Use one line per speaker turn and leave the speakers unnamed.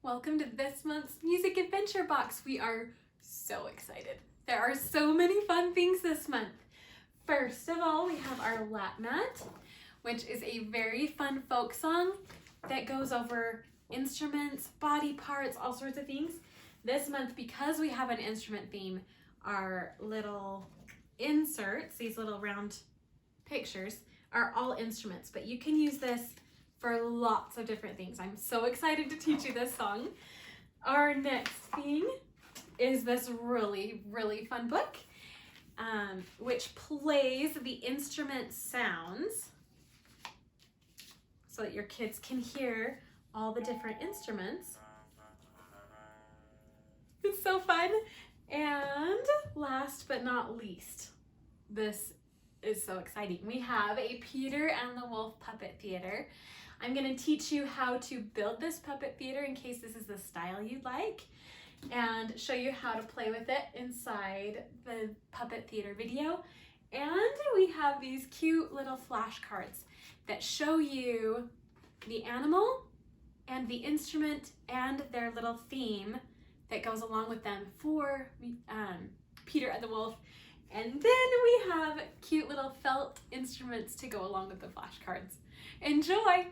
welcome to this month's Music Adventure Box. We are so excited. There are so many fun things this month. First of all, we have our lap mat, which is a very fun folk song that goes over instruments, body parts, all sorts of things. This month, because we have an instrument theme, our little inserts, these little round pictures, are all instruments, but you can use this for lots of different things. I'm so excited to teach you this song. Our next thing is this really, really fun book, which plays the instrument sounds so that your kids can hear all the different instruments. It's so fun. And last but not least, this is so exciting. We have a Peter and the Wolf puppet theater. I'm going to teach you how to build this puppet theater in case this is the style you'd like, and show you how to play with it inside the puppet theater video. And we have these cute little flashcards that show you the animal and the instrument and their little theme that goes along with them for Peter and the Wolf. And then we have cute little felt instruments to go along with the flashcards. Enjoy!